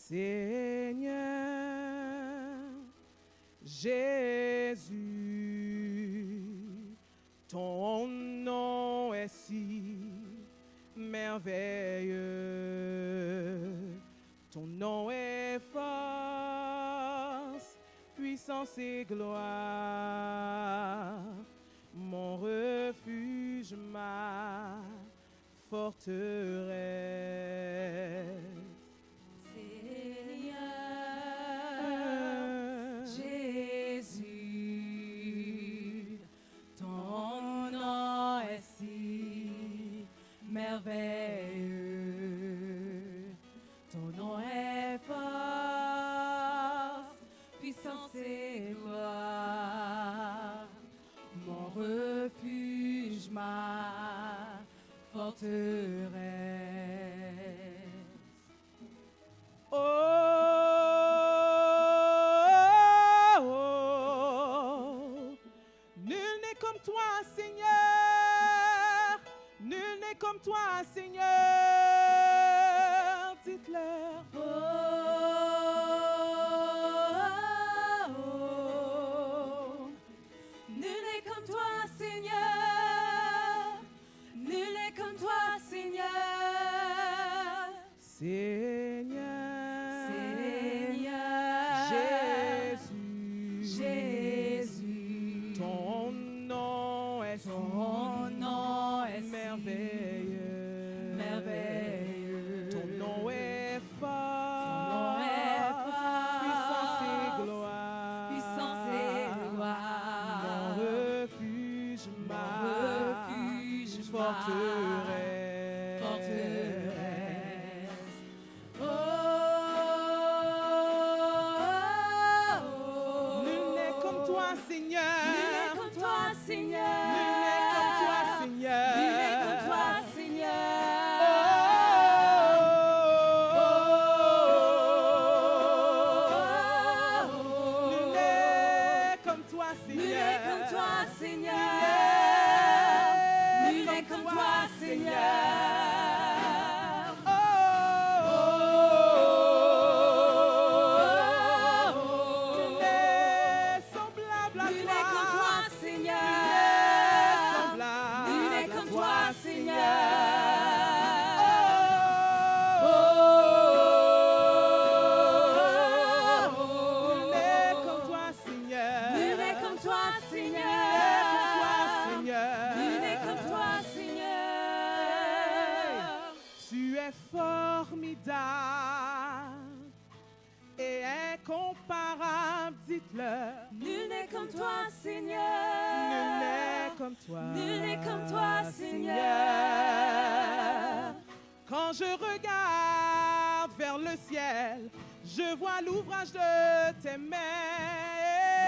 Seigneur Jésus, ton nom est si merveilleux, ton nom est force, puissance et gloire, mon refuge, ma forteresse. Jésus, ton nom est si merveilleux, ton nom est force, puissance et gloire, mon refuge, ma forteresse. Comme toi, Seigneur, nul n'est comme toi, Seigneur, dites-leur. Nul n'est comme toi, Seigneur, nul n'est comme toi, Seigneur. Seigneur, Jésus, ton nom est merveilleux, merveilleux. Ton nom est fort, puissance et gloire, mon refuge, ma forteresse. Nul n'est comme toi, Seigneur. Nul n'est comme toi, Seigneur. Nul n'est comme toi, Seigneur. Nul n'est comme toi, Seigneur. Nul n'est comme toi, Nul Seigneur. n'est comme toi, Seigneur. Nul n'est comme toi, Seigneur. Formidable et incomparable, dites-le. Nul n'est comme toi, Seigneur. Nul n'est comme toi. Nul n'est comme toi, Seigneur. Quand je regarde vers le ciel, je vois l'ouvrage de tes mains.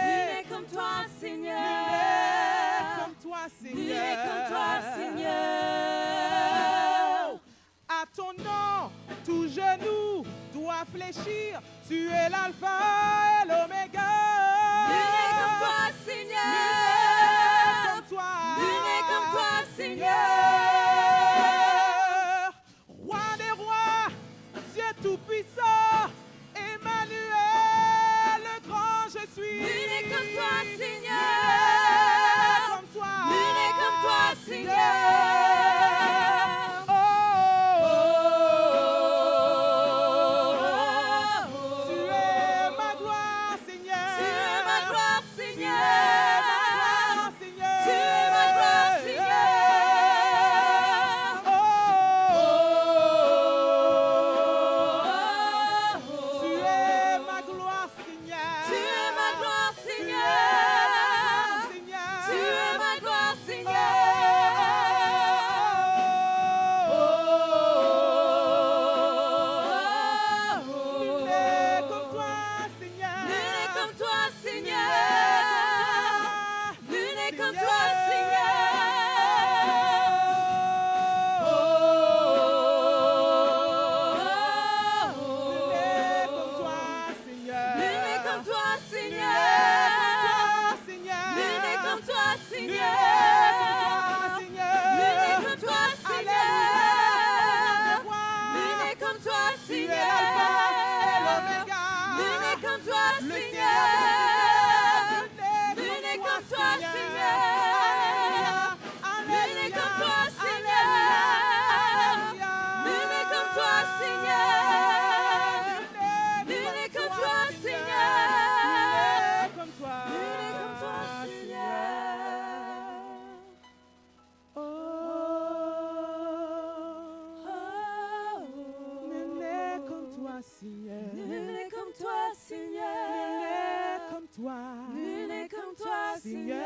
Nul n'est comme toi, Seigneur. Nul n'est comme toi, Seigneur. Nul n'est comme toi, Seigneur. À ton nom, tout genou doit fléchir. Tu es l'alpha et l'oméga. Nul n'est comme toi, Seigneur. Nul n'est comme toi. Nul n'est comme toi, Seigneur. Roi des rois, Dieu tout-puissant, Emmanuel, le grand je suis. Nul n'est comme toi, Seigneur. Nul n'est comme toi. Nul n'est comme toi, Seigneur. Tu es ma gloire, Seigneur. Tu es ma gloire, Seigneur. Tu es ma gloire. Seigneur. Nul n'est comme toi, Seigneur. Nul n'est comme toi. Nul n'est comme toi, Seigneur. Seigneur.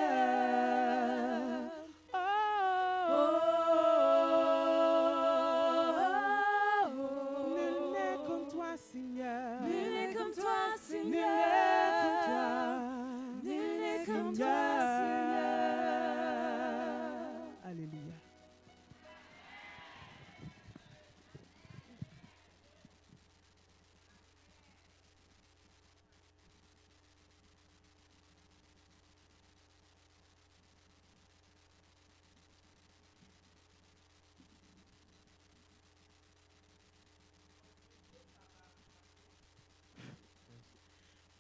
Oh, nul n'est comme toi, Seigneur. Nul n'est comme toi, Nul Seigneur. n'est comme toi. Nul n'est comme toi, Seigneur. Alléluia.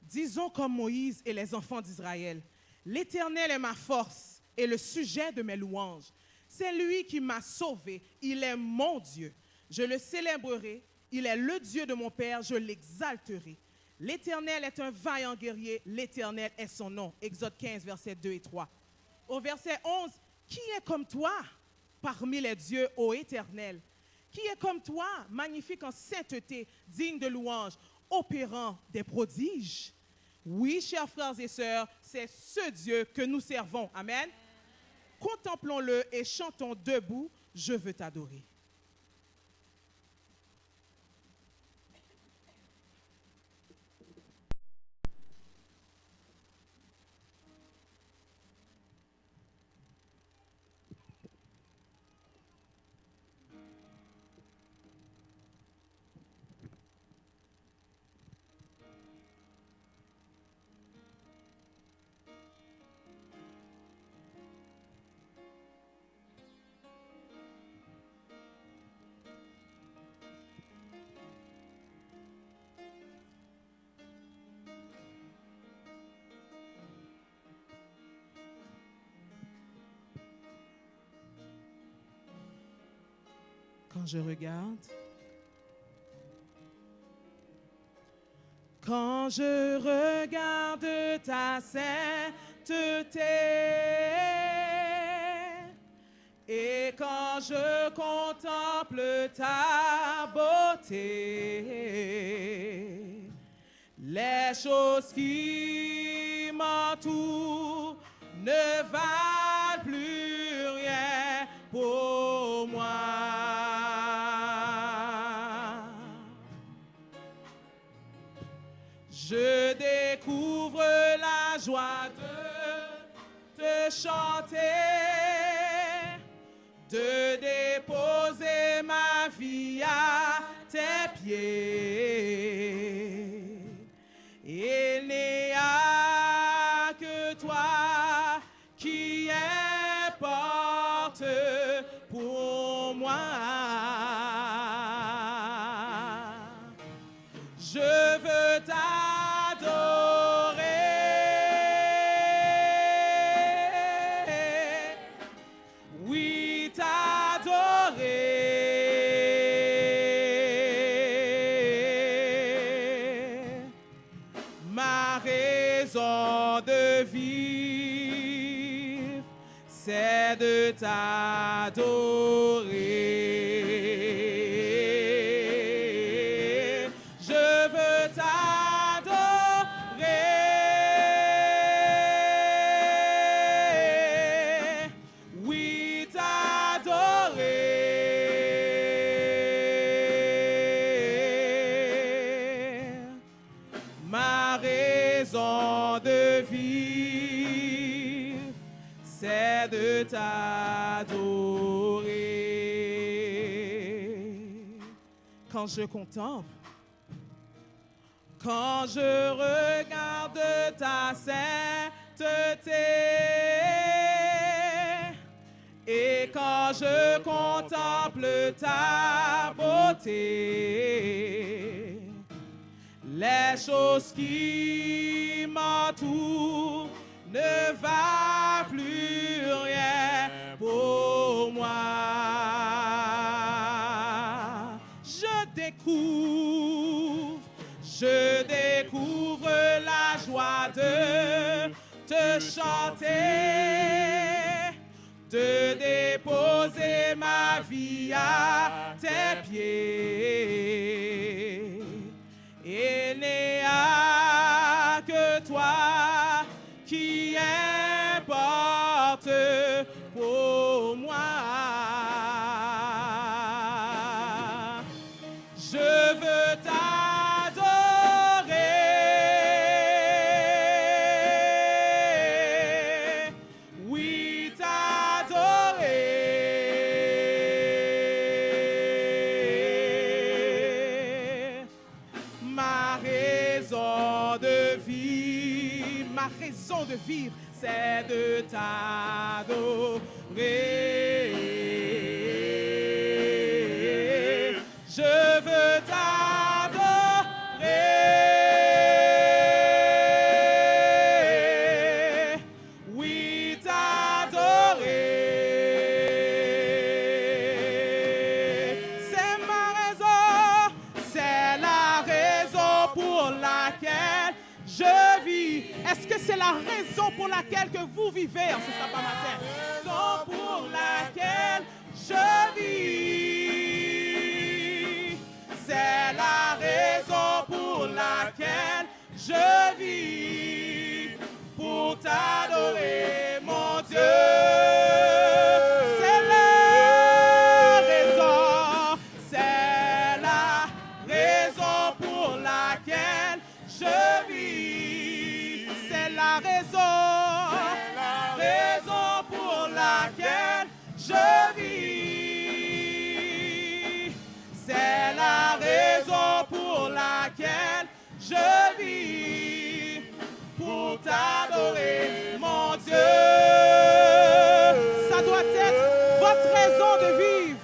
Disons comme Moïse et les enfants d'Israël, l'Éternel est ma force et le sujet de mes louanges. C'est lui qui m'a sauvé, il est mon Dieu. Je le célébrerai, il est le Dieu de mon Père, je l'exalterai. L'Éternel est un vaillant guerrier, l'Éternel est son nom. Exode 15, versets 2 et 3. Au verset 11, qui est comme toi parmi les dieux, ô Éternel? Qui est comme toi, magnifique en sainteté, digne de louange, opérant des prodiges? Oui, chers frères et sœurs, c'est ce Dieu que nous servons. Amen. Contemplons-le et chantons debout, je veux t'adorer. Quand je regarde, ta sainteté, et quand je contemple ta beauté, les choses qui m'entourent ne valent plus rien pour moi. Je découvre la joie de te chanter, de déposer ma vie à tes pieds. Il n'y a que toi qui importe pour moi. Je veux t'adorer, oui t'adorer. Ma raison de vivre, c'est de t'adorer. Je veux t'adorer, oui t'adorer. Ma raison de vivre, c'est de t'adorer. Quand je contemple, quand je regarde ta sainteté, et quand je contemple ta beauté, les choses qui m'entourent ne valent plus rien pour moi. Je découvre la joie de te chanter, de déposer ma vie à tes pieds. ma raison de vivre, c'est de t'adorer. Je veux t'adorer. Oui, t'adorer. C'est ma raison, c'est la raison pour laquelle je vis. Est-ce que c'est la raison pour laquelle que vous vivez en ce sabbat matin? Raison pour laquelle je vis. C'est la raison pour laquelle je vis. Pour t'adorer, mon Dieu. C'est la raison. C'est la raison pour laquelle je vis. C'est la raison. La raison pour laquelle je vis. C'est la raison pour laquelle je vis. Pour t'adorer, mon Dieu. Ça doit être votre raison de vivre.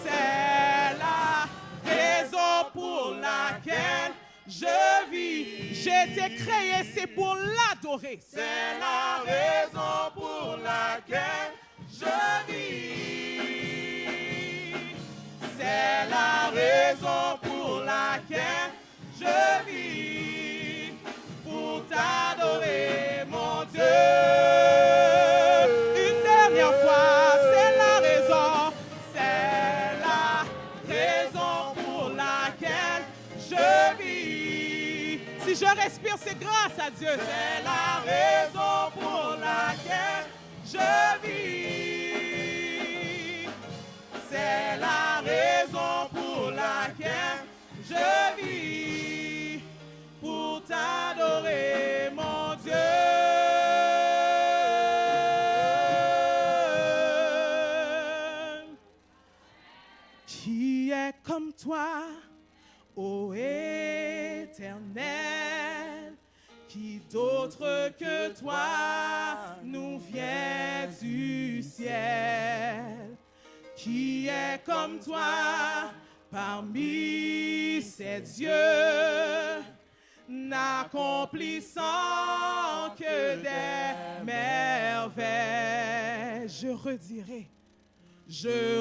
C'est la raison pour laquelle je vis. J'ai été créé, c'est pour l'adorer. C'est la raison pour laquelle je vis. C'est la raison pour laquelle je vis. Pour t'adorer, mon Dieu. Une dernière fois, c'est la raison. C'est la raison pour laquelle je vis. Si je respire, c'est grâce à Dieu. C'est la raison pour laquelle je vis. C'est la raison pour laquelle je vis. Pour t'adorer, mon Dieu. Qui est comme toi, ô Éternel? Qui d'autre que toi nous vient du ciel? Qui est comme toi parmi ces dieux, n'accomplissant que des merveilles? Je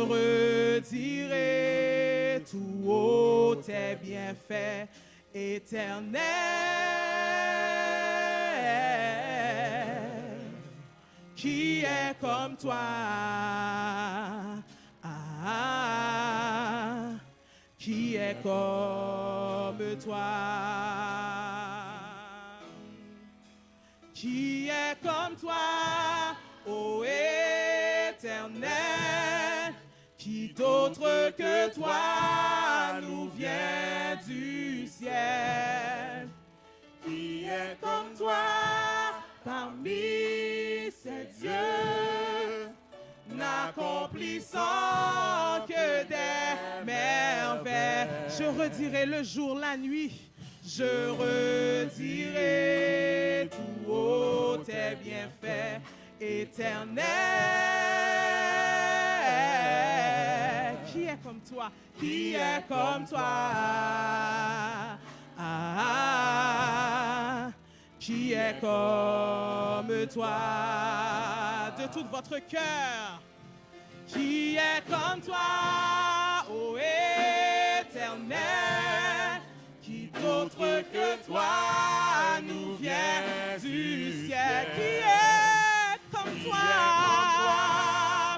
redirai tout haut tes bienfaits éternels. Qui est comme toi? Qui est comme toi? Qui est comme toi, ô Éternel? Qui d'autre que toi nous vient du ciel? Qui est comme toi parmi ces dieux, n'accomplissant que des merveilles? Je redirai le jour, la nuit. Je redirai tout haut tes bienfaits éternels. Qui est comme toi? Qui est comme toi? Qui est comme toi? De tout votre cœur. Qui est comme toi, ô Éternel? Qui d'autre que toi nous vient du ciel? Qui est comme toi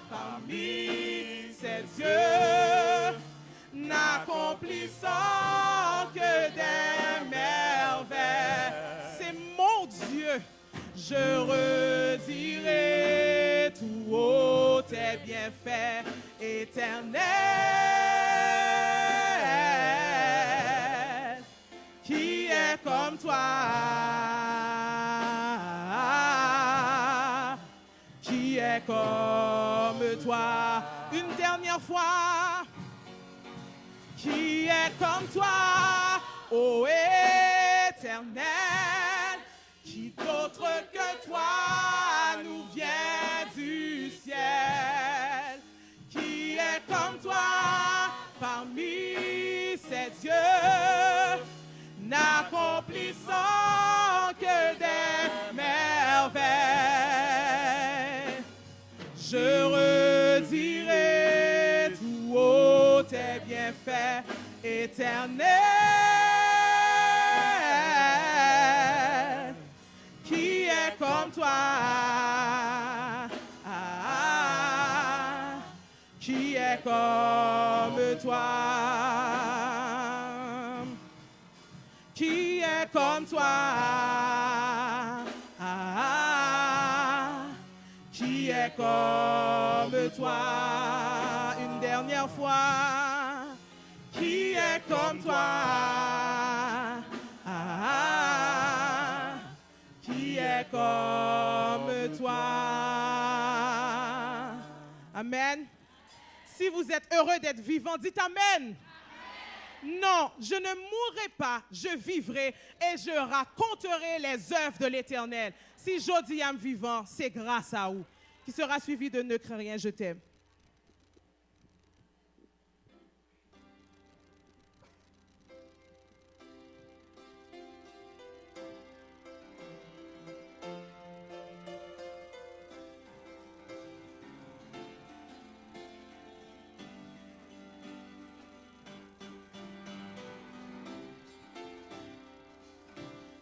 parmi ces dieux, n'accomplissant que des merveilles? C'est mon Dieu. Je redirai tout haut tes bienfaits éternels. Qui est comme toi? Qui est comme toi? Une dernière fois. Qui est comme toi, ô Éternel? Qui d'autre que toi nous vient du ciel. Qui est comme toi parmi ces dieux, n'accomplissant que des merveilles. Je redirai tout haut tes bienfaits éternels. Qui est comme toi? Qui est comme toi? Qui est comme toi? Qui est comme toi? Une dernière fois. Qui est comme toi? Qui est comme toi? Amen. Si vous êtes heureux d'être vivant, dites Amen. Non, je ne mourrai pas, je vivrai et je raconterai les œuvres de l'Éternel. Si je dis à me vivant, c'est grâce à vous. Qui sera suivi de ne crains rien, je t'aime.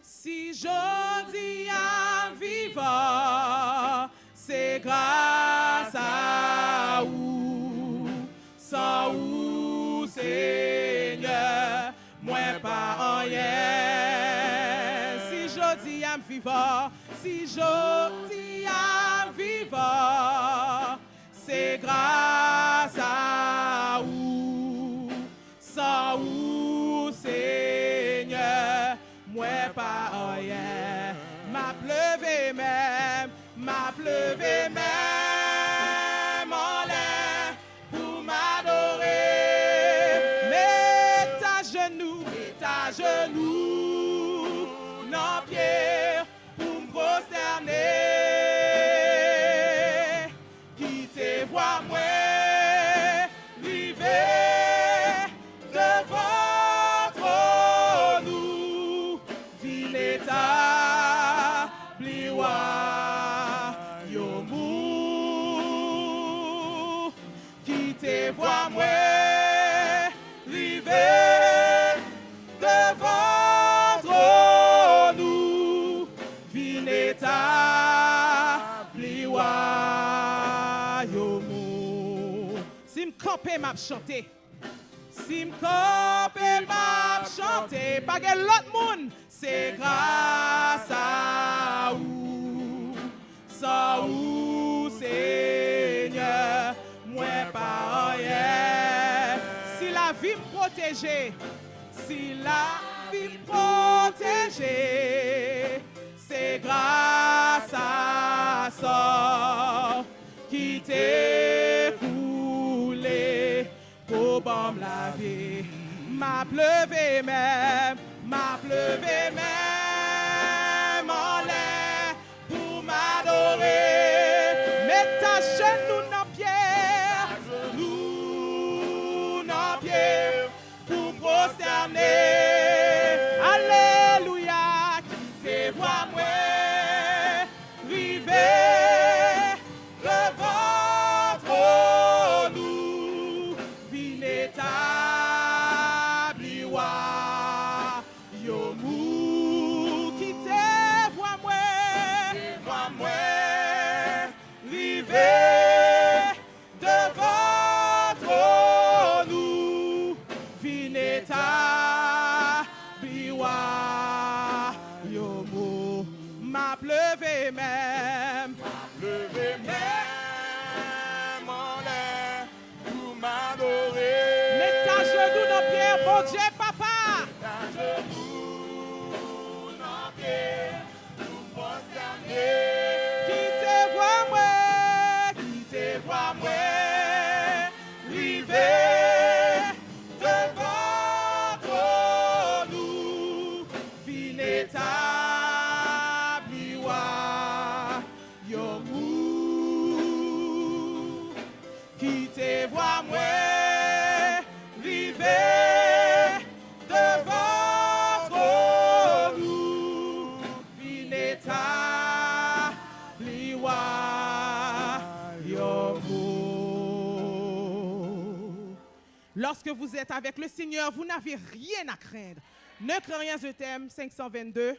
Si je dis à vivant, c'est grâce à vous. Sans vous, Seigneur, moi pas rien. Si je dis à vivant, si je dis à vivant, c'est grâce à vous. Sans vous, Seigneur, moi pas rien. M'a pleuvé même en l'air pour m'adorer. Mets à genoux, non pierre pour me prosterner. Qui te voit moi, river devant trop nous, ville état, pliwa, yo mou. Qui te voit moi, river devant trop nous, ville état, pliwa, yo mou. Si m'campé m'a chanté. Si m'campé m'a chanté, pas que l'autre monde, c'est grâce à vous. Sans vous, Seigneur, moi pas rien. Si la vie me protégeait, si la vie me protégeait, c'est grâce à ça qui t'est coulé pour bon me laver. M'a pleuvé même en l'air pour m'adorer. Mets ta genou dans pierre, pour prosterner. Alléluia, qui te voit moi, river devant trop nous, vin établi wa yo mou. Qui te voit moi, river devant trop nous, vin établi wa yo mou. M'a pleuvé même en l'air pour m'adorer. Mets ta genou dans pierre, bon Dieu, papa. Ta genou dans pierre pour prosterner. Qui te voit moi, river devant trop nous, vin établi wa Lorsque vous êtes avec le Seigneur, vous n'avez rien à craindre. Ne crains rien, je t'aime. 522.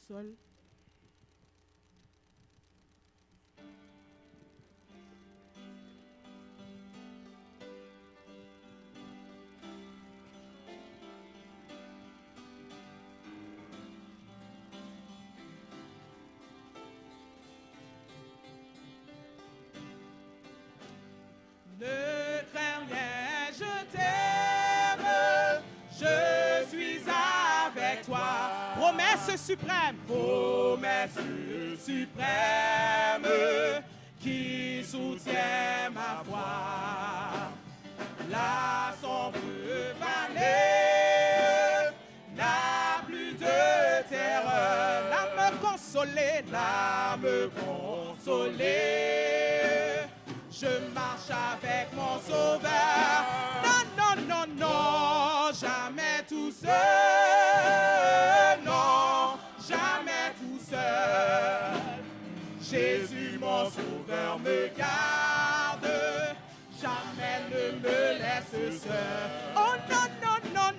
Sol. Ne crains rien, je t'aime, je suis avec toi. Promesse suprême qui soutient ma foi. La sombre vallée n'a plus de terreur. L'âme consolée. Je marche avec mon Sauveur. Non, jamais tout seul. Non, jamais tout seul. Jésus, mon Sauveur, me garde. Jamais ne me laisse seul. Oh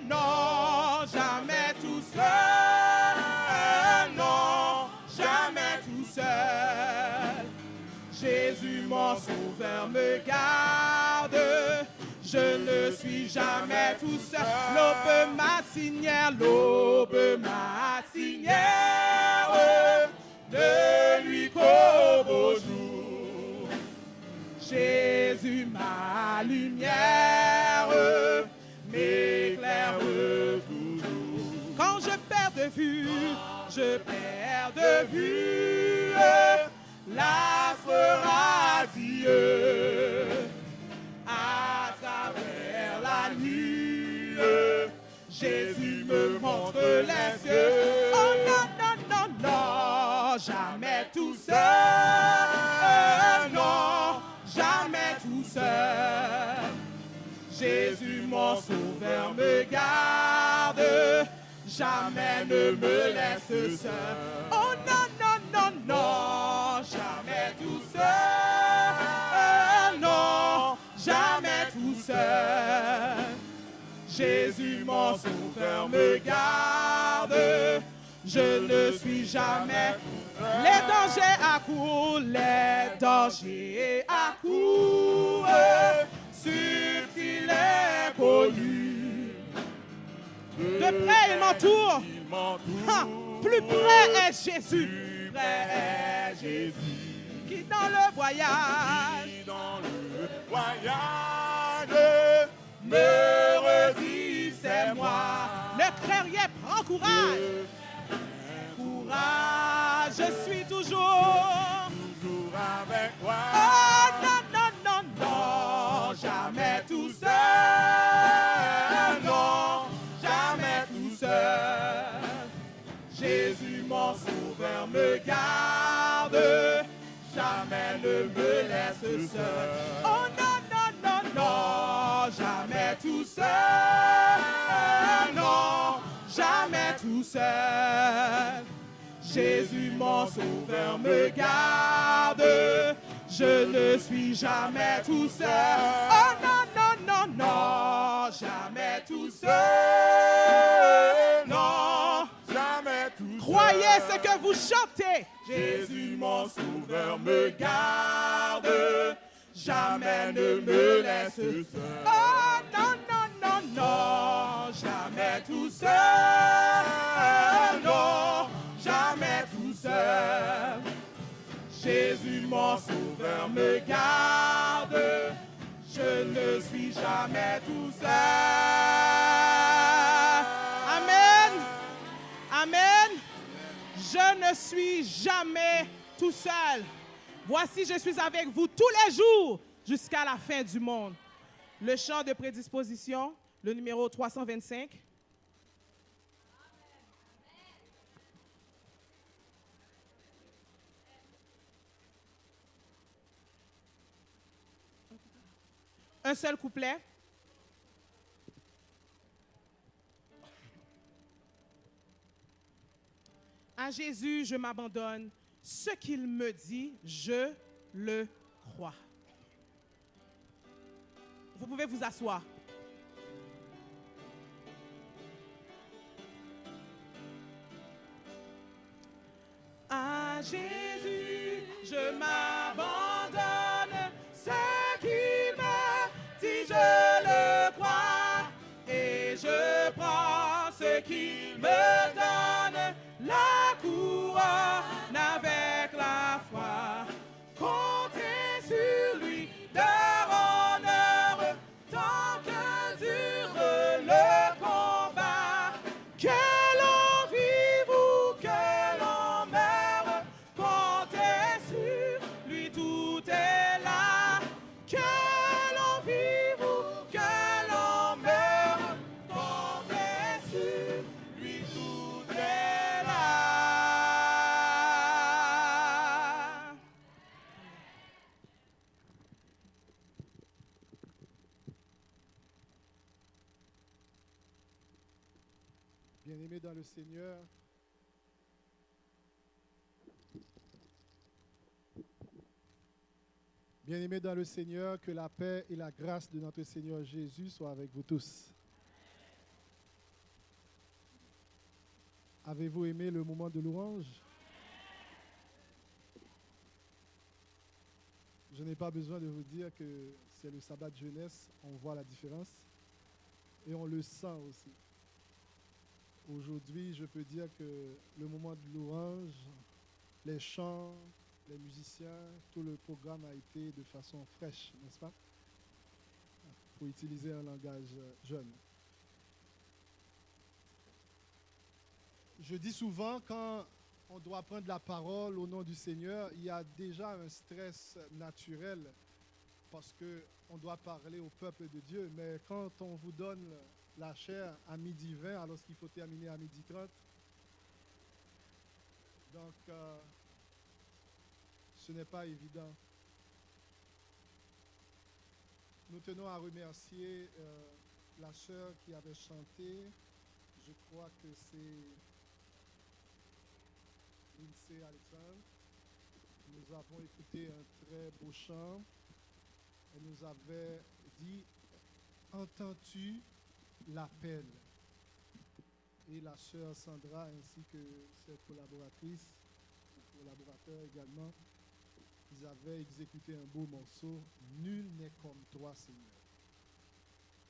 non, jamais tout seul. Non, jamais tout seul. Jésus, mon Sauveur, me garde. Je ne suis jamais tout seul. L'aube ma signère, ne lui qu'au beau jour. Jésus, ma lumière, m'éclaire toujours. Quand je perds de vue, l'affreux radieux à travers la nuit. Jésus me montre les cieux. Oh non, jamais tout seul. Non, jamais tout seul. Jésus, mon Sauveur, me garde. Jamais ne me laisse seul. Oh non, jamais tout seul. Non, jamais tout seul. Jésus, mon Sauveur, me garde. Je ne suis jamais. Les dangers à court, subtil et connu. De près, il m'entoure. Plus près est Jésus. Qui dans le voyage, me redit, c'est moi. Ne crains rien, prends courage. Je suis toujours avec toi. Oh non, jamais tout seul. Non, jamais tout seul. Jésus, mon Sauveur, me garde. Jamais ne me laisse seul. Oh non, jamais tout seul. Non, jamais tout seul. Jésus, mon Sauveur, me garde. Je ne suis jamais tout seul. Oh non, jamais tout seul. Non, jamais tout seul. Croyez ce que vous chantez. Jésus, mon Sauveur, me garde. Jamais ne me laisse seul. Oh non, jamais tout seul. Non, jamais tout seul. Jésus, mon Sauveur, me garde. Je ne suis jamais tout seul. Amen. Je ne suis jamais tout seul. Voici, je suis avec vous tous les jours jusqu'à la fin du monde. Le chant de prédisposition, le numéro 325. Un seul couplet. À Jésus, je m'abandonne. Ce qu'il me dit, je le crois. Vous pouvez vous asseoir. À Jésus, je m'abandonne. Ce qu'il me dit, je le crois. Et je prends ce qu'il me donne, la couronne avec la foi. Comptez sur lui d'heure en heure, tant que dure le combat. Que l'on vive ou que l'on meure, comptez sur lui, tout est là. Que l'on vive ou que l'on meure, comptez sur lui, tout est là. Bien-aimés dans le Seigneur, bien-aimés dans le Seigneur, que la paix et la grâce de notre Seigneur Jésus soient avec vous tous. Avez-vous aimé le moment de louange? Je n'ai pas besoin de vous dire que c'est le sabbat de jeunesse, on voit la différence et on le sent aussi. Aujourd'hui, je peux dire que le moment de louange, les chants, les musiciens, tout le programme a été de façon fraîche, n'est-ce pas? Pour utiliser un langage jeune. Je dis souvent, quand on doit prendre la parole au nom du Seigneur, il y a déjà un stress naturel parce qu'on doit parler au peuple de Dieu. Mais quand on vous donne la chair à 12h20, alors qu'il faut terminer à 12h30, donc ce n'est pas évident. Nous tenons à remercier la sœur qui avait chanté. Je crois que c'est Lindsay Alexandre. Nous avons écouté un très beau chant. Elle nous avait dit « Entends-tu l'appel ?» Et la sœur Sandra ainsi que ses collaboratrices, collaborateurs également, ils avaient exécuté un beau morceau « Nul n'est comme toi, Seigneur ».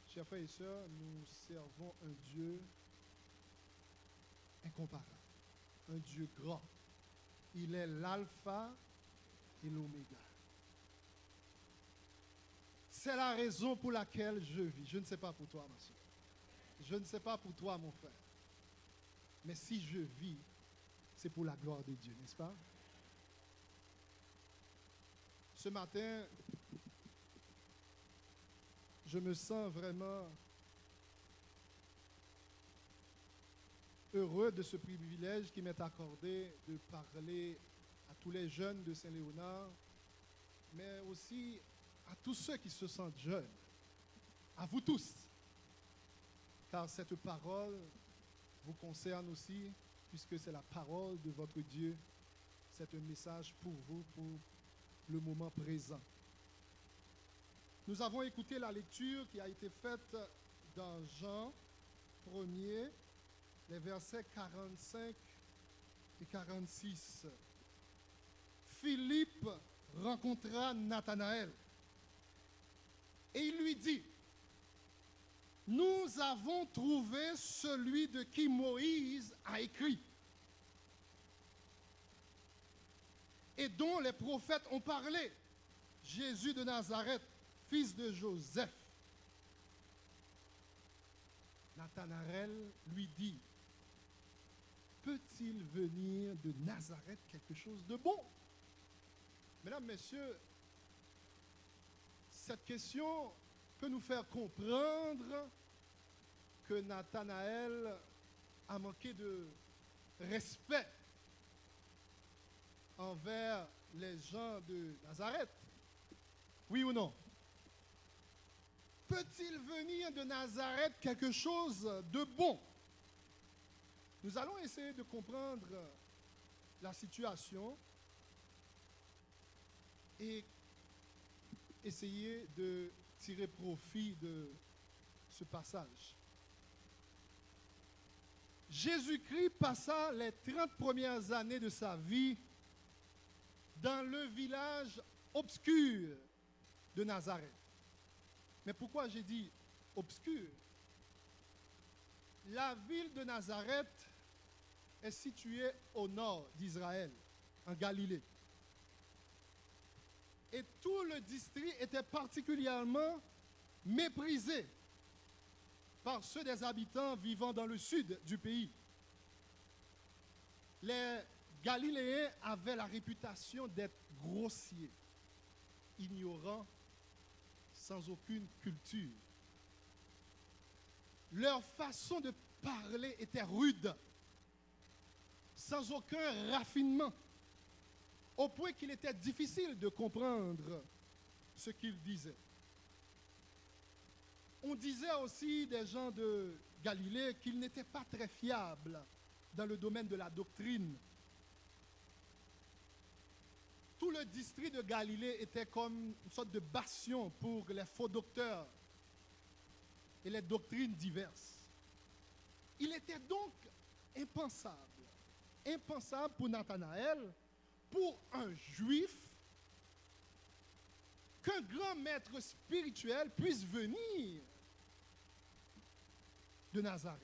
Chers frères et sœurs, nous servons un Dieu incomparable, un Dieu grand. Il est l'alpha et l'oméga. C'est la raison pour laquelle je vis. Je ne sais pas pour toi, ma soeur. Je ne sais pas pour toi, mon frère. Mais si je vis, c'est pour la gloire de Dieu, n'est-ce pas? Ce matin, je me sens vraiment heureux de ce privilège qui m'est accordé de parler à tous les jeunes de Saint-Léonard, mais aussi à tous ceux qui se sentent jeunes, à vous tous, car cette parole vous concerne aussi, puisque c'est la parole de votre Dieu. C'est un message pour vous, pour le moment présent. Nous avons écouté la lecture qui a été faite dans Jean 1er, les versets 45 et 46. Philippe rencontra Nathanaël et il lui dit, « Nous avons trouvé celui de qui Moïse a écrit et dont les prophètes ont parlé, Jésus de Nazareth, fils de Joseph. » Nathanaël lui dit, « Peut-il venir de Nazareth quelque chose de bon? » Mesdames, Messieurs, cette question peut nous faire comprendre que Nathanaël a manqué de respect envers les gens de Nazareth. Oui ou non? Peut-il venir de Nazareth quelque chose de bon? Nous allons essayer de comprendre la situation et essayer de tirer profit de ce passage. Jésus-Christ passa les 30 premières années de sa vie dans le village obscur de Nazareth. Mais pourquoi j'ai dit obscur? La ville de Nazareth est située au nord d'Israël, en Galilée. Et tout le district était particulièrement méprisé par ceux des habitants vivant dans le sud du pays. Les Galiléens avaient la réputation d'être grossiers, ignorants, sans aucune culture. Leur façon de parler était rude, sans aucun raffinement, au point qu'il était difficile de comprendre ce qu'ils disaient. On disait aussi des gens de Galilée qu'ils n'étaient pas très fiables dans le domaine de la doctrine. Tout le district de Galilée était comme une sorte de bastion pour les faux docteurs et les doctrines diverses. Il était donc impensable pour Nathanaël, pour un juif, qu'un grand maître spirituel puisse venir de Nazareth.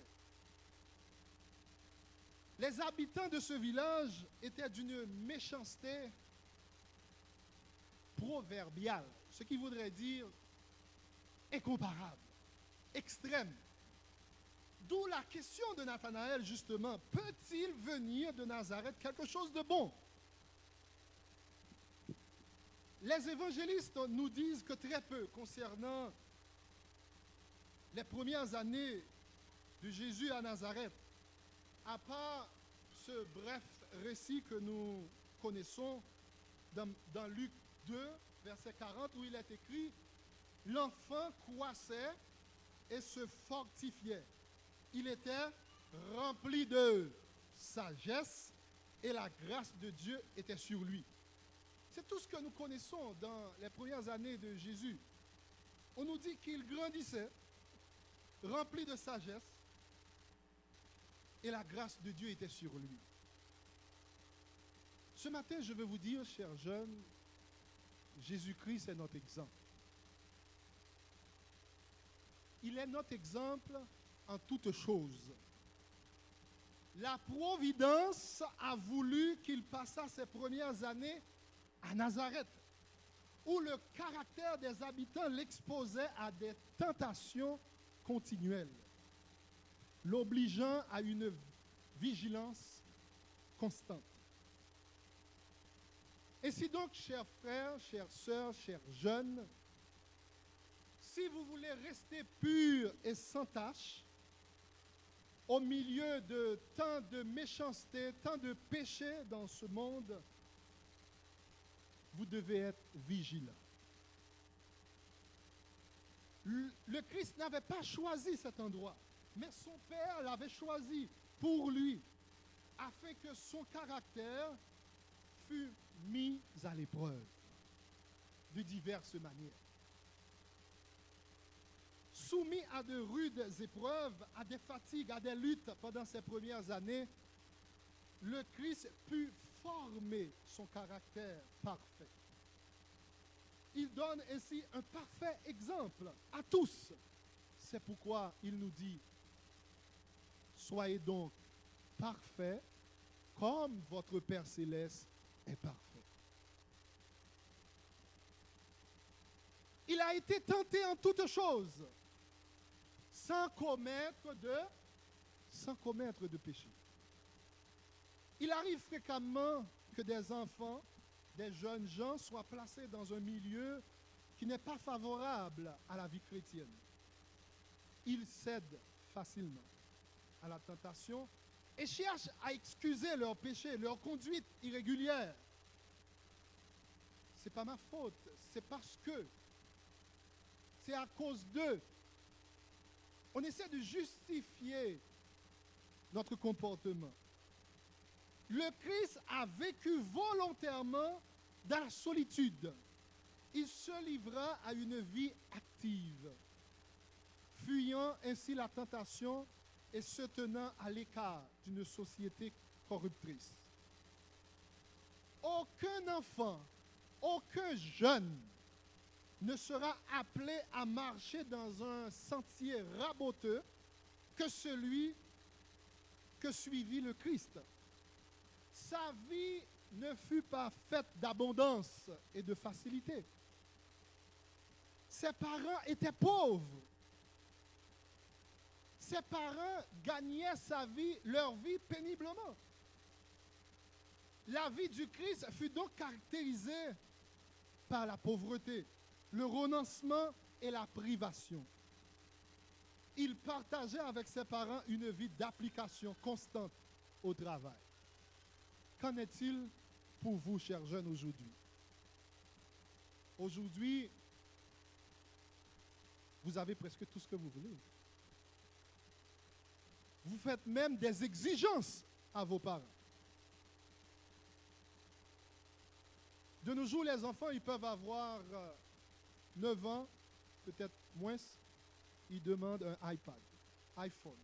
Les habitants de ce village étaient d'une méchanceté proverbiale, ce qui voudrait dire incomparable, extrême. D'où la question de Nathanaël, justement, peut-il venir de Nazareth quelque chose de bon? Les évangélistes nous disent que très peu concernant les premières années de Jésus à Nazareth, à part ce bref récit que nous connaissons dans Luc 2, verset 40, où il est écrit « L'enfant croissait et se fortifiait. Il était rempli de sagesse et la grâce de Dieu était sur lui. » C'est tout ce que nous connaissons dans les premières années de Jésus. On nous dit qu'il grandissait, rempli de sagesse, et la grâce de Dieu était sur lui. Ce matin, je veux vous dire, chers jeunes, Jésus-Christ est notre exemple. Il est notre exemple en toutes choses. La providence a voulu qu'il passât ses premières années à Nazareth, où le caractère des habitants l'exposait à des tentations continuelles, l'obligeant à une vigilance constante. Ainsi donc, chers frères, chères sœurs, chers jeunes, si vous voulez rester purs et sans tache, au milieu de tant de méchanceté, tant de péchés dans ce monde, vous devez être vigilant. Le Christ n'avait pas choisi cet endroit, mais son Père l'avait choisi pour lui, afin que son caractère fût mis à l'épreuve de diverses manières. Soumis à de rudes épreuves, à des fatigues, à des luttes pendant ces premières années, le Christ put former son caractère parfait. Il donne ainsi un parfait exemple à tous. C'est pourquoi il nous dit, soyez donc parfaits comme votre Père céleste est parfait. Il a été tenté en toutes choses, sans commettre de péché. Il arrive fréquemment que des enfants, des jeunes gens soient placés dans un milieu qui n'est pas favorable à la vie chrétienne. Ils cèdent facilement à la tentation et cherchent à excuser leurs péchés, leur conduite irrégulière. Ce n'est pas ma faute, c'est parce que, c'est à cause d'eux. On essaie de justifier notre comportement. Le Christ a vécu volontairement dans la solitude. Il se livra à une vie active. active, fuyant ainsi la tentation et se tenant à l'écart d'une société corruptrice. Aucun enfant, aucun jeune ne sera appelé à marcher dans un sentier raboteux que celui que suivit le Christ. Sa vie ne fut pas faite d'abondance et de facilité. Ses parents étaient pauvres. Ses parents gagnaient leur vie péniblement. La vie du Christ fut donc caractérisée par la pauvreté, le renoncement et la privation. Il partageait avec ses parents une vie d'application constante au travail. Qu'en est-il pour vous, chers jeunes, aujourd'hui? Aujourd'hui, vous avez presque tout ce que vous voulez. Vous faites même des exigences à vos parents. De nos jours, les enfants, ils peuvent avoir 9 ans, peut-être moins. Ils demandent un iPad, iPhone.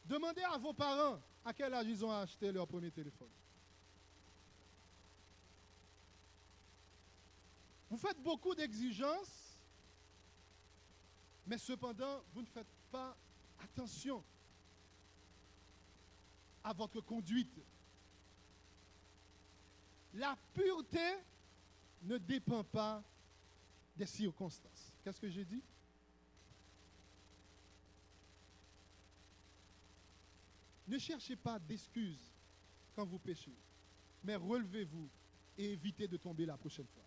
Demandez à vos parents à quel âge ils ont acheté leur premier téléphone. Vous faites beaucoup d'exigences, mais cependant, vous ne faites pas attention à votre conduite. La pureté ne dépend pas des circonstances. Qu'est-ce que j'ai dit? Ne cherchez pas d'excuses quand vous péchez, mais relevez-vous et évitez de tomber la prochaine fois.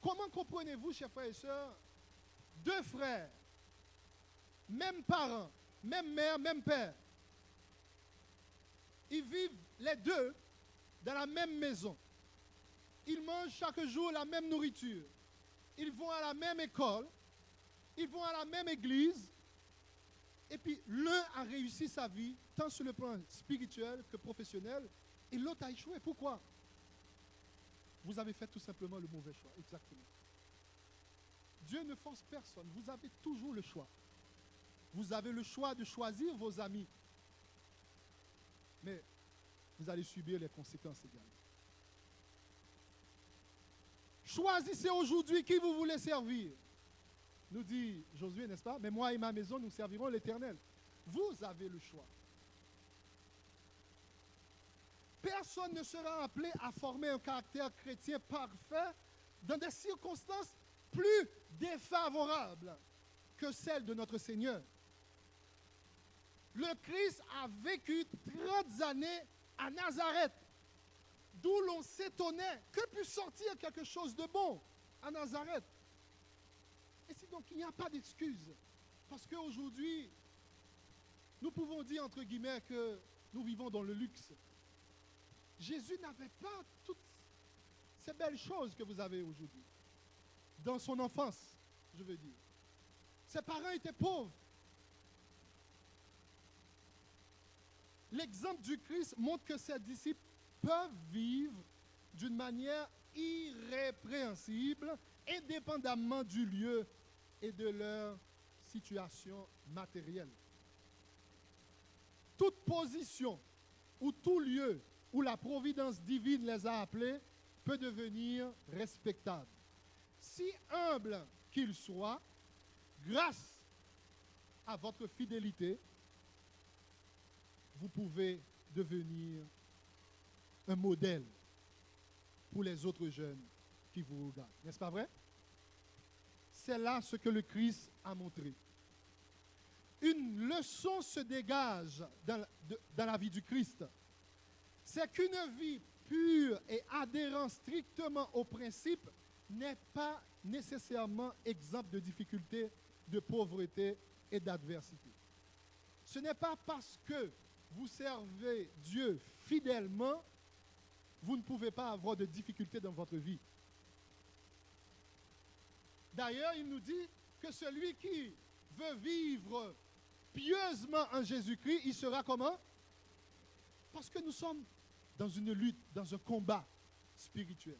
Comment comprenez-vous, chers frères et sœurs, 2 frères, même parents, même mère, même père, ils vivent les 2 dans la même maison. Ils mangent chaque jour la même nourriture. Ils vont à la même école. Ils vont à la même église. Et puis l'un a réussi sa vie, tant sur le plan spirituel que professionnel, et l'autre a échoué. Pourquoi? Vous avez fait tout simplement le mauvais choix. Exactement. Dieu ne force personne. Vous avez toujours le choix. Vous avez le choix de choisir vos amis. Mais vous allez subir les conséquences également. Choisissez aujourd'hui qui vous voulez servir. Nous dit Josué, n'est-ce pas? Mais moi et ma maison, nous servirons l'Éternel. Vous avez le choix. Personne ne sera appelé à former un caractère chrétien parfait dans des circonstances plus défavorables que celles de notre Seigneur. Le Christ a vécu 30 années à Nazareth, d'où l'on s'étonnait que puisse sortir quelque chose de bon à Nazareth. Et si donc il n'y a pas d'excuse, parce qu'aujourd'hui, nous pouvons dire entre guillemets que nous vivons dans le luxe. Jésus n'avait pas toutes ces belles choses que vous avez aujourd'hui. Dans son enfance, je veux dire. Ses parents étaient pauvres. L'exemple du Christ montre que ses disciples peuvent vivre d'une manière irrépréhensible, indépendamment du lieu et de leur situation matérielle. Toute position ou tout lieu où la providence divine les a appelés peut devenir respectable. Si humble qu'il soit, grâce à votre fidélité, vous pouvez devenir un modèle pour les autres jeunes qui vous regardent. N'est-ce pas vrai? C'est là ce que le Christ a montré. Une leçon se dégage dans la vie du Christ. C'est qu'une vie pure et adhérant strictement aux principes n'est pas nécessairement exempte de difficultés, de pauvreté et d'adversité. Ce n'est pas parce que vous servez Dieu fidèlement, vous ne pouvez pas avoir de difficultés dans votre vie. D'ailleurs, il nous dit que celui qui veut vivre pieusement en Jésus-Christ, il sera comment? Parce que nous sommes dans une lutte, dans un combat spirituel.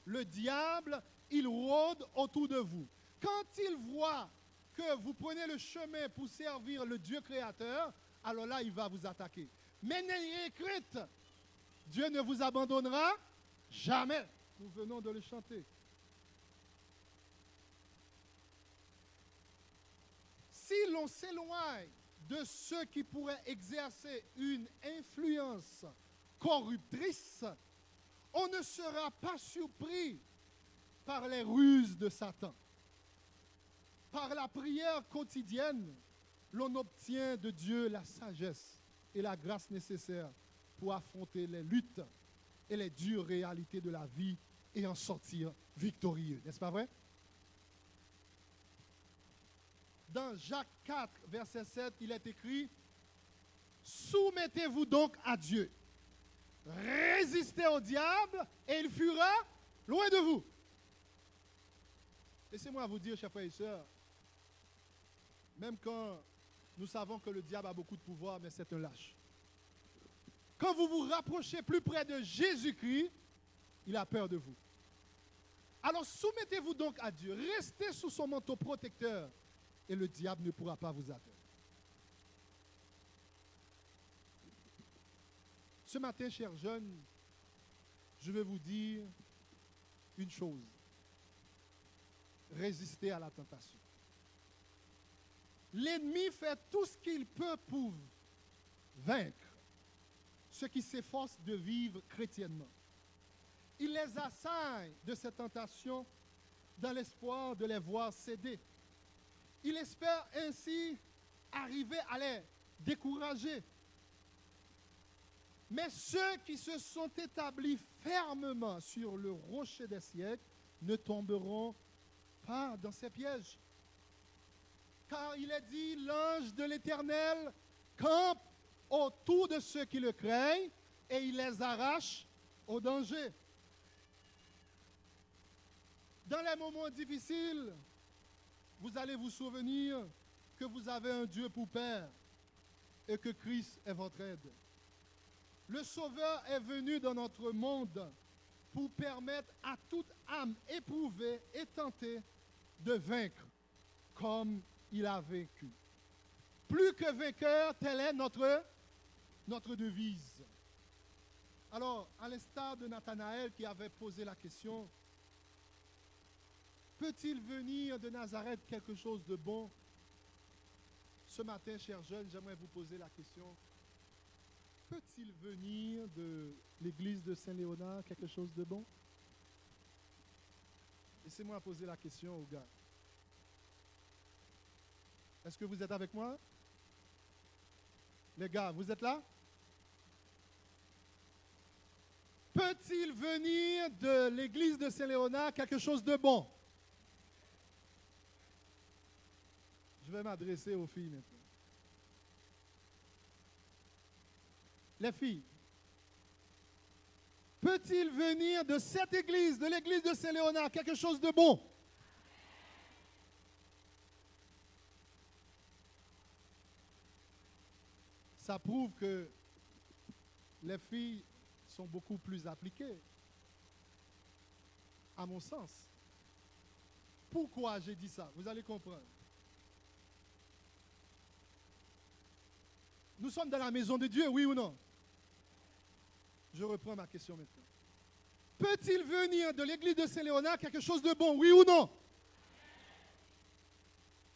Le diable, il rôde autour de vous. Quand il voit que vous prenez le chemin pour servir le Dieu créateur, alors là, il va vous attaquer. Mais n'ayez crainte, Dieu ne vous abandonnera jamais. Nous venons de le chanter. Si l'on s'éloigne de ceux qui pourraient exercer une influence corruptrice, on ne sera pas surpris par les ruses de Satan. Par la prière quotidienne, l'on obtient de Dieu la sagesse et la grâce nécessaires pour affronter les luttes et les dures réalités de la vie et en sortir victorieux. N'est-ce pas vrai? Dans Jacques 4, verset 7, il est écrit « Soumettez-vous donc à Dieu. Résistez au diable et il fuira loin de vous. » Laissez-moi vous dire, chers frères et sœurs, même quand nous savons que le diable a beaucoup de pouvoir, mais c'est un lâche. Quand vous vous rapprochez plus près de Jésus-Christ, il a peur de vous. Alors soumettez-vous donc à Dieu, restez sous son manteau protecteur et le diable ne pourra pas vous atteindre. Ce matin, chers jeunes, je vais vous dire une chose. Résistez à la tentation. L'ennemi fait tout ce qu'il peut pour vaincre ceux qui s'efforcent de vivre chrétiennement. Il les assaille de ces tentations dans l'espoir de les voir céder. Il espère ainsi arriver à les décourager. Mais ceux qui se sont établis fermement sur le rocher des siècles ne tomberont pas dans ces pièges. Car il est dit, l'ange de l'Éternel campe autour de ceux qui le craignent et il les arrache au danger. Dans les moments difficiles, vous allez vous souvenir que vous avez un Dieu pour Père et que Christ est votre aide. Le Sauveur est venu dans notre monde pour permettre à toute âme éprouvée et tentée de vaincre comme il a vaincu. Plus que vainqueur, telle est notre devise. Alors, à l'instar de Nathanaël qui avait posé la question, peut-il venir de Nazareth quelque chose de bon? Ce matin, chers jeunes, j'aimerais vous poser la question. Peut-il venir de l'église de Saint-Léonard quelque chose de bon? Laissez-moi poser la question aux gars. Est-ce que vous êtes avec moi? Les gars, vous êtes là? Peut-il venir de l'église de Saint-Léonard quelque chose de bon? Je vais m'adresser aux filles maintenant. Les filles, peut-il venir de cette église, de l'église de Saint-Léonard, quelque chose de bon? Ça prouve que les filles sont beaucoup plus appliquées, à mon sens. Pourquoi j'ai dit ça? Vous allez comprendre. Nous sommes dans la maison de Dieu, oui ou non? Je reprends ma question maintenant. Peut-il venir de l'église de Saint-Léonard quelque chose de bon, oui ou non?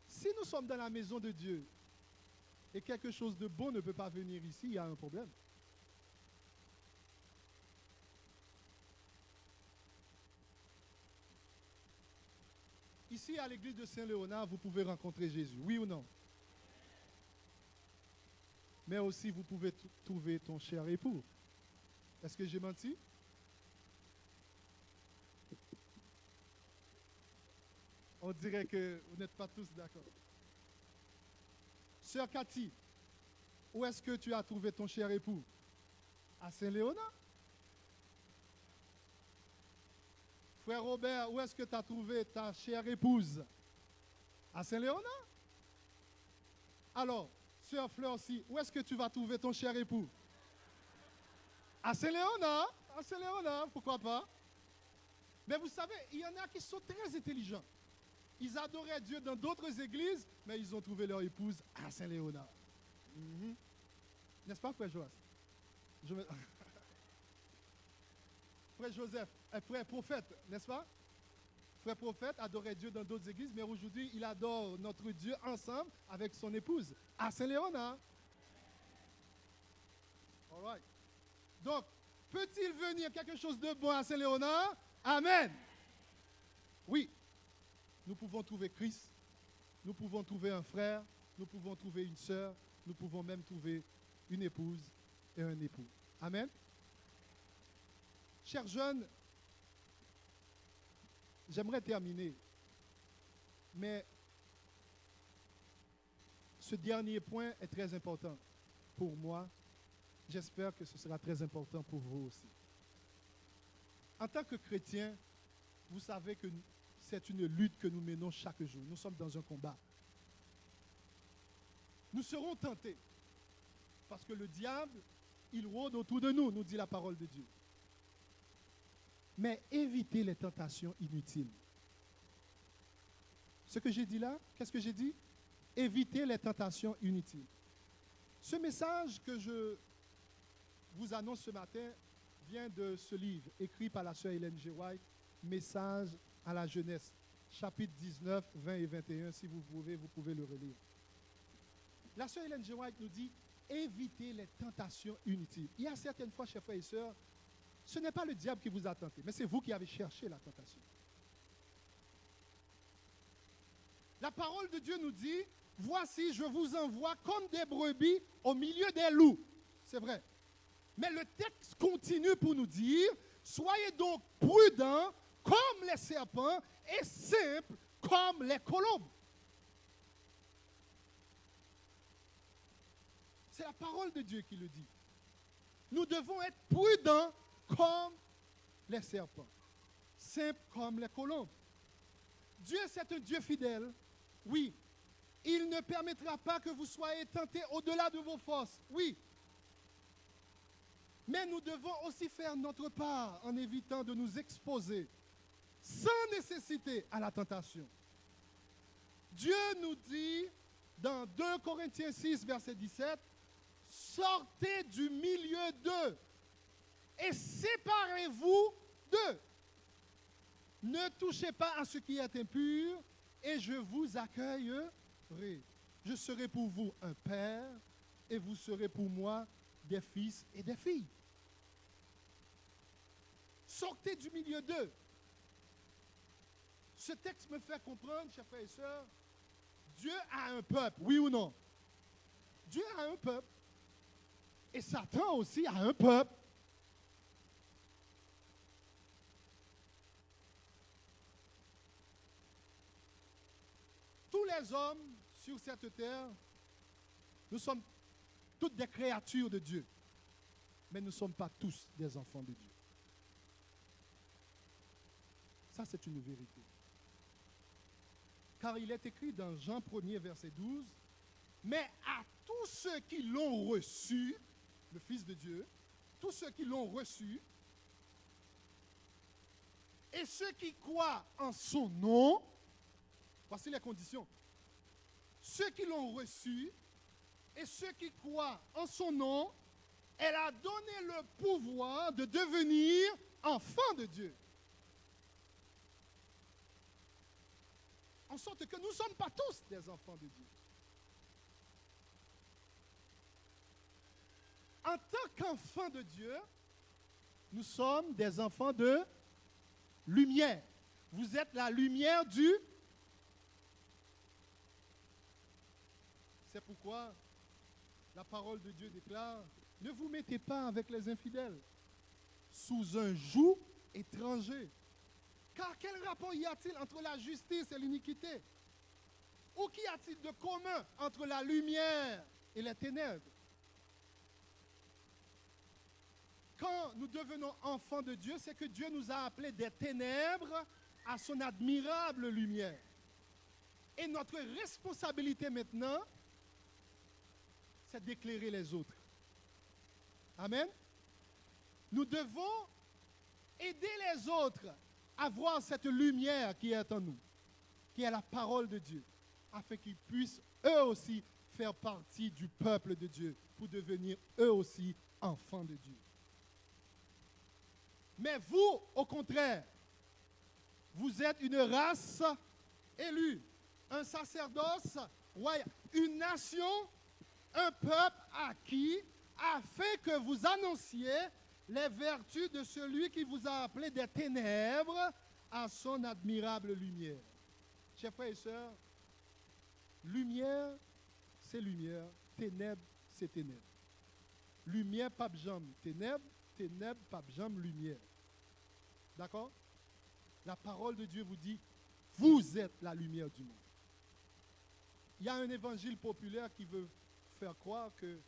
Si nous sommes dans la maison de Dieu et quelque chose de bon ne peut pas venir ici, il y a un problème. Ici, à l'église de Saint-Léonard, vous pouvez rencontrer Jésus, oui ou non? Mais aussi, vous pouvez trouver ton cher époux. Est-ce que j'ai menti? On dirait que vous n'êtes pas tous d'accord. Sœur Cathy, où est-ce que tu as trouvé ton cher époux? À Saint-Léonard. Frère Robert, où est-ce que tu as trouvé ta chère épouse? À Saint-Léonard. Alors, sœur Fleur aussi, où est-ce que tu vas trouver ton cher époux? À Saint-Léonard. À Saint-Léonard, pourquoi pas? Mais vous savez, il y en a qui sont très intelligents. Ils adoraient Dieu dans d'autres églises, mais ils ont trouvé leur épouse à Saint-Léonard. Mhm. N'est-ce pas, frère Joas? Frère Joseph, frère prophète, n'est-ce pas? Frère prophète adorait Dieu dans d'autres églises, mais aujourd'hui, il adore notre Dieu ensemble avec son épouse à Saint-Léonard. All right. Donc, peut-il venir quelque chose de bon à Saint-Léonard? Amen. Oui, nous pouvons trouver Christ, nous pouvons trouver un frère, nous pouvons trouver une sœur, nous pouvons même trouver une épouse et un époux. Amen. Chers jeunes, j'aimerais terminer, mais ce dernier point est très important pour moi. J'espère que ce sera très important pour vous aussi. En tant que chrétiens, vous savez que c'est une lutte que nous menons chaque jour. Nous sommes dans un combat. Nous serons tentés parce que le diable, il rôde autour de nous, nous dit la parole de Dieu. Mais évitez les tentations inutiles. Ce que j'ai dit là, qu'est-ce que j'ai dit? Évitez les tentations inutiles. Ce message que je vous annonce ce matin vient de ce livre écrit par la sœur Ellen G. White, Message à la jeunesse, chapitre 19, 20 et 21. Si vous pouvez le relire. La sœur Ellen G. White nous dit évitez les tentations inutiles. Il y a certaines fois, chers frères et sœurs, ce n'est pas le diable qui vous a tenté, mais c'est vous qui avez cherché la tentation. La parole de Dieu nous dit, voici, je vous envoie comme des brebis au milieu des loups. C'est vrai. Mais le texte continue pour nous dire, soyez donc prudents comme les serpents et simples comme les colombes. C'est la parole de Dieu qui le dit. Nous devons être prudents comme les serpents, simples comme les colombes. Dieu, c'est un Dieu fidèle. Oui, il ne permettra pas que vous soyez tentés au-delà de vos forces. Oui. Mais nous devons aussi faire notre part en évitant de nous exposer sans nécessité à la tentation. Dieu nous dit dans 2 Corinthiens 6, verset 17, sortez du milieu d'eux et séparez-vous d'eux. Ne touchez pas à ce qui est impur et je vous accueillerai. Je serai pour vous un père et vous serez pour moi des fils et des filles. Sortez du milieu d'eux. Ce texte me fait comprendre, chers frères et sœurs, Dieu a un peuple, oui ou non? Dieu a un peuple. Et Satan aussi a un peuple. Tous les hommes sur cette terre, nous sommes toutes des créatures de Dieu. Mais nous ne sommes pas tous des enfants de Dieu. Ça, c'est une vérité. Car il est écrit dans Jean 1er, verset 12, « Mais à tous ceux qui l'ont reçu, le Fils de Dieu, tous ceux qui l'ont reçu, et ceux qui croient en son nom, voici les conditions. Ceux qui l'ont reçu et ceux qui croient en son nom, elle a donné le pouvoir de devenir enfants de Dieu. En sorte que nous ne sommes pas tous des enfants de Dieu. En tant qu'enfants de Dieu, nous sommes des enfants de lumière. Vous êtes la lumière du... C'est pourquoi la parole de Dieu déclare, ne vous mettez pas avec les infidèles, sous un joug étranger. Car quel rapport y a-t-il entre la justice et l'iniquité? Ou qu'y a-t-il de commun entre la lumière et les ténèbres? Quand nous devenons enfants de Dieu, c'est que Dieu nous a appelés des ténèbres à son admirable lumière. Et notre responsabilité maintenant, c'est d'éclairer les autres. Amen. Nous devons aider les autres à voir cette lumière qui est en nous, qui est la parole de Dieu, afin qu'ils puissent eux aussi faire partie du peuple de Dieu, pour devenir eux aussi enfants de Dieu. Mais vous, au contraire, vous êtes une race élue, un sacerdoce royal, une nation, un peuple acquis, afin que vous annonciez les vertus de celui qui vous a appelé des ténèbres à son admirable lumière. Chers frères et sœurs, lumière, c'est lumière, ténèbres, c'est ténèbres. Lumière, pas jambe, ténèbres, ténèbres, pas jambe, lumière. D'accord? La parole de Dieu vous dit, vous êtes la lumière du monde. Il y a un évangile populaire qui veut faire croire que,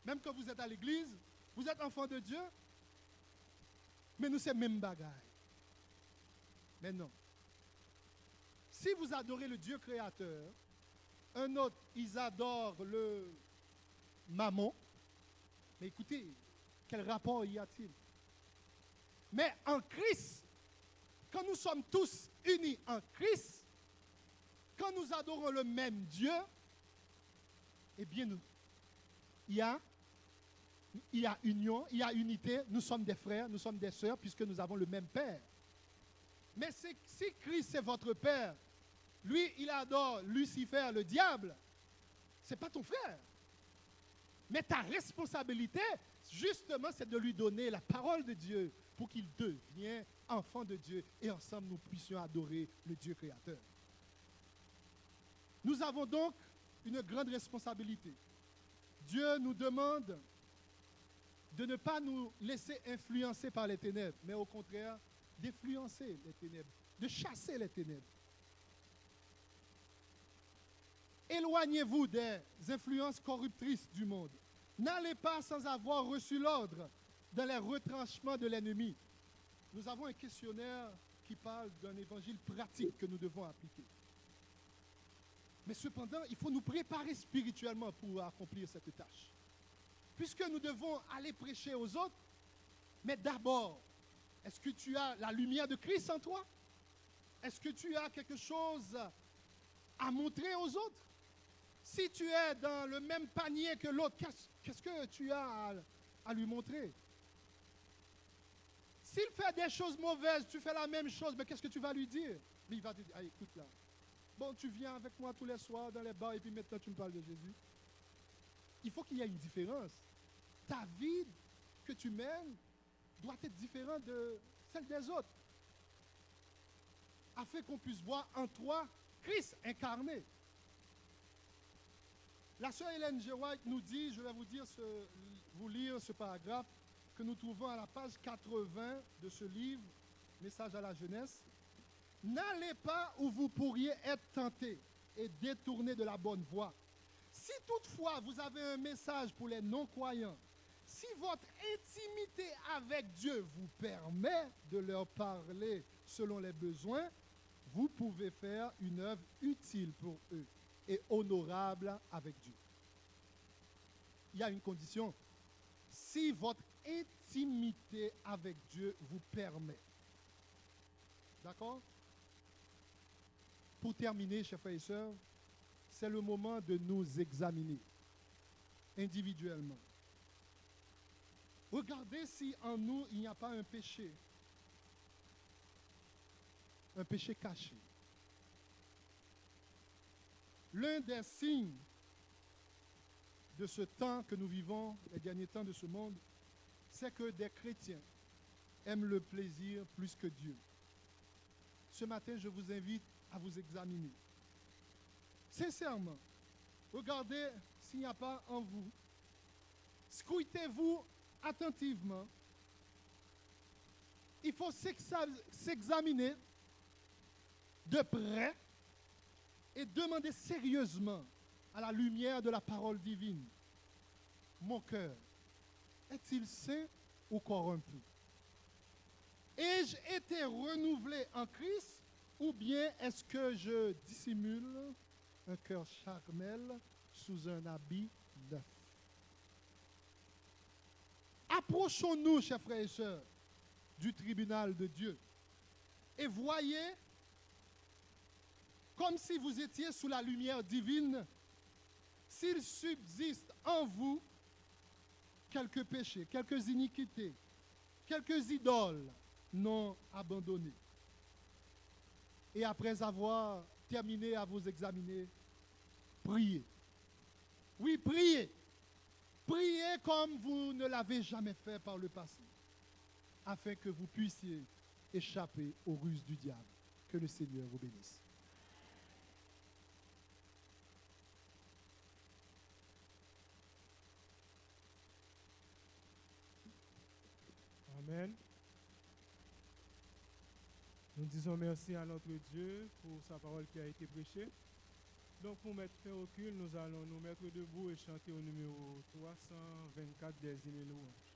même quand vous êtes à l'église, vous êtes enfant de Dieu, mais nous, c'est même bagaille. Mais non. Si vous adorez le Dieu créateur, un autre, ils adorent le mammon. Mais écoutez, quel rapport y a-t-il? Mais en Christ, quand nous sommes tous unis en Christ, quand nous adorons le même Dieu, eh bien, il y a union, il y a unité, nous sommes des frères, nous sommes des sœurs, puisque nous avons le même Père. Mais si Christ est votre Père, lui, il adore Lucifer, le diable, ce n'est pas ton frère. Mais ta responsabilité, justement, c'est de lui donner la parole de Dieu pour qu'il devienne enfant de Dieu et ensemble nous puissions adorer le Dieu créateur. Nous avons donc une grande responsabilité. Dieu nous demande de ne pas nous laisser influencer par les ténèbres, mais au contraire, d'influencer les ténèbres, de chasser les ténèbres. Éloignez-vous des influences corruptrices du monde. N'allez pas sans avoir reçu l'ordre dans les retranchements de l'ennemi. Nous avons un questionnaire qui parle d'un évangile pratique que nous devons appliquer. Mais cependant, il faut nous préparer spirituellement pour accomplir cette tâche. Puisque nous devons aller prêcher aux autres, mais d'abord, est-ce que tu as la lumière de Christ en toi? Est-ce que tu as quelque chose à montrer aux autres? Si tu es dans le même panier que l'autre, qu'est-ce que tu as à lui montrer? S'il fait des choses mauvaises, tu fais la même chose, mais qu'est-ce que tu vas lui dire? Mais il va te dire, ah, écoute là, bon, tu viens avec moi tous les soirs dans les bars et puis maintenant tu me parles de Jésus. Il faut qu'il y ait une différence. Ta vie que tu mènes doit être différente de celle des autres, afin qu'on puisse voir en toi Christ incarné. La sœur Hélène G. White nous dit, je vais vous lire ce paragraphe que nous trouvons à la page 80 de ce livre, Message à la jeunesse. N'allez pas où vous pourriez être tenté et détourné de la bonne voie. Si toutefois vous avez un message pour les non-croyants, si votre intimité avec Dieu vous permet de leur parler selon les besoins, vous pouvez faire une œuvre utile pour eux et honorable avec Dieu. Il y a une condition. Si votre intimité avec Dieu vous permet. D'accord? Pour terminer, chers frères et sœurs, c'est le moment de nous examiner individuellement. Regardez si en nous, il n'y a pas un péché caché. L'un des signes de ce temps que nous vivons, les derniers temps de ce monde, c'est que des chrétiens aiment le plaisir plus que Dieu. Ce matin, je vous invite à vous examiner. Sincèrement, regardez s'il n'y a pas en vous. Scrutez-vous attentivement. Il faut s'examiner de près et demander sérieusement à la lumière de la parole divine. Mon cœur, est-il saint ou corrompu? Ai-je été renouvelé en Christ ou bien est-ce que je dissimule un cœur charnel sous un habit neuf? Approchons-nous, chers frères et sœurs, du tribunal de Dieu. Et voyez, comme si vous étiez sous la lumière divine, s'il subsiste en vous quelques péchés, quelques iniquités, quelques idoles non abandonnées. Et après avoir terminé à vous examiner, priez. Oui, priez. Priez comme vous ne l'avez jamais fait par le passé, afin que vous puissiez échapper aux ruses du diable. Que le Seigneur vous bénisse. Amen. Nous disons merci à notre Dieu pour sa parole qui a été prêchée. Donc pour mettre fin au culte, nous allons nous mettre debout et chanter au numéro 324 des hymnes et louanges.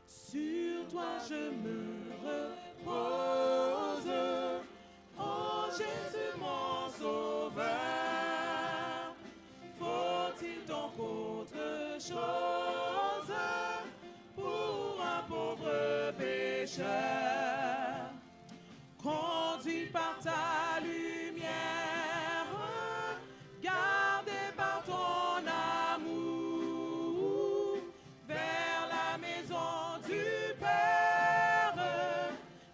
Sur toi je me repose, oh Jésus mon sauveur. Faut-il donc autre chose pour un pauvre pécheur? Conduit par ta lumière, gardé par ton amour, vers la maison du Père,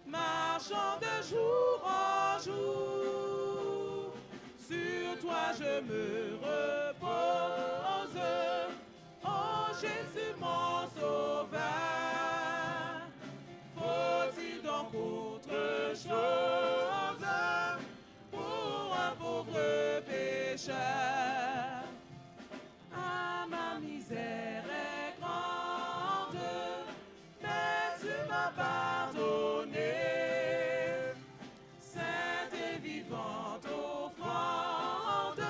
marchant de jour en jour. Sur toi je me repose, oh Jésus mon sauveur. Faut-il donc autre chose pour un pauvre pécheur? Ah, ma misère est grande, mais tu m'as pardonné. Sainte et vivante offrande,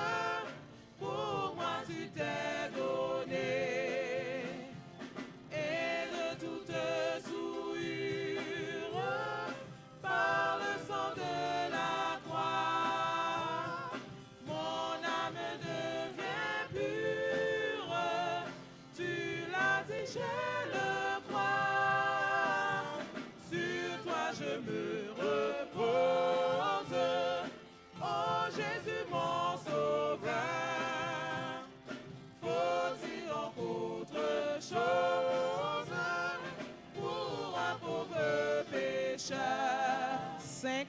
pour moi tu t'es donné. Et de toute souillure, par le sang de la croix, mon âme devient pure. Tu l'as dit, je le crois. Sur toi je me repose, oh Jésus mon sauveur. Faut-il donc autre chose pour un pauvre pécheur? 5.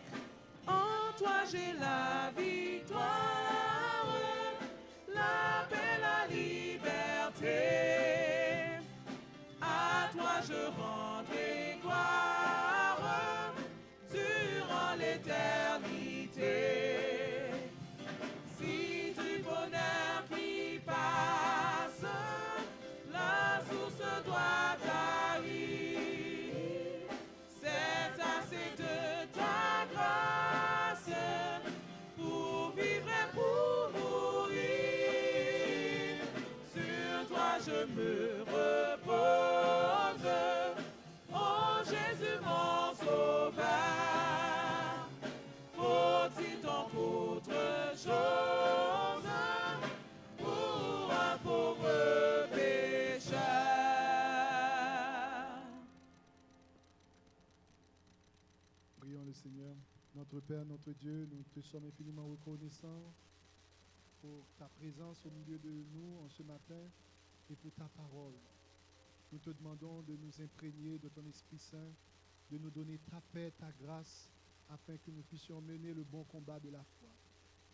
En toi j'ai la victoire, la paix, la liberté. À toi je rendrai gloire durant l'éternité. Si du bonheur qui passe, la source doit tarir. C'est assez de ta grâce pour vivre et pour mourir. Sur toi je me repose, oh Jésus mon sauveur. Faut-il donc autre chose pour un pauvre pécheur? Prions le Seigneur. Notre Père, notre Dieu, nous te sommes infiniment reconnaissants pour ta présence au milieu de nous en ce matin et pour ta parole. Nous te demandons de nous imprégner de ton Esprit Saint, de nous donner ta paix, ta grâce, afin que nous puissions mener le bon combat de la foi.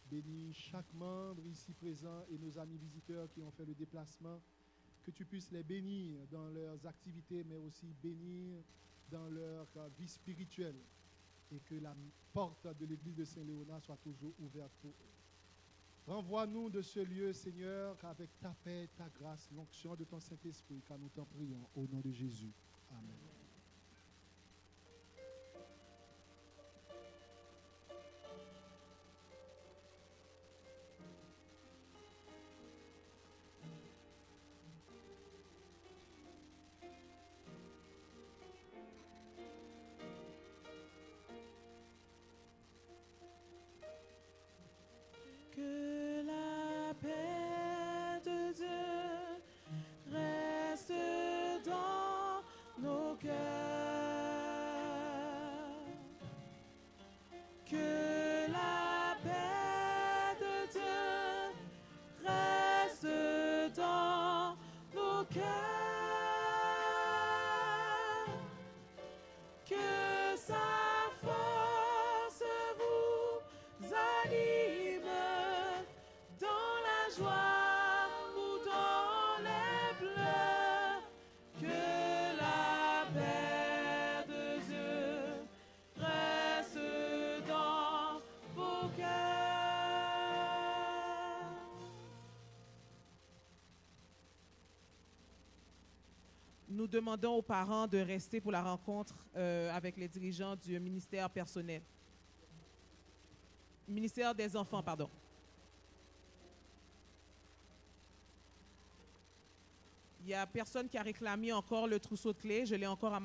Bénis chaque membre ici présent et nos amis visiteurs qui ont fait le déplacement, que tu puisses les bénir dans leurs activités, mais aussi bénir dans leur vie spirituelle, et que la porte de l'église de Saint-Léonard soit toujours ouverte pour eux. Renvoie-nous de ce lieu, Seigneur, avec ta paix, ta grâce, l'onction de ton Saint-Esprit, car nous t'en prions au nom de Jésus. Amen. Que la paix de Dieu reste dans nos cœurs. Que la paix de Dieu reste dans nos cœurs. Que sa force vous anime dans la joie ou dans les pleurs. Que la paix de Dieu reste dans vos cœurs. Nous demandons aux parents de rester pour la rencontre avec les dirigeants du ministère personnel. Ministère des enfants, pardon. Il n'y a personne qui a réclamé encore le trousseau de clés. Je l'ai encore à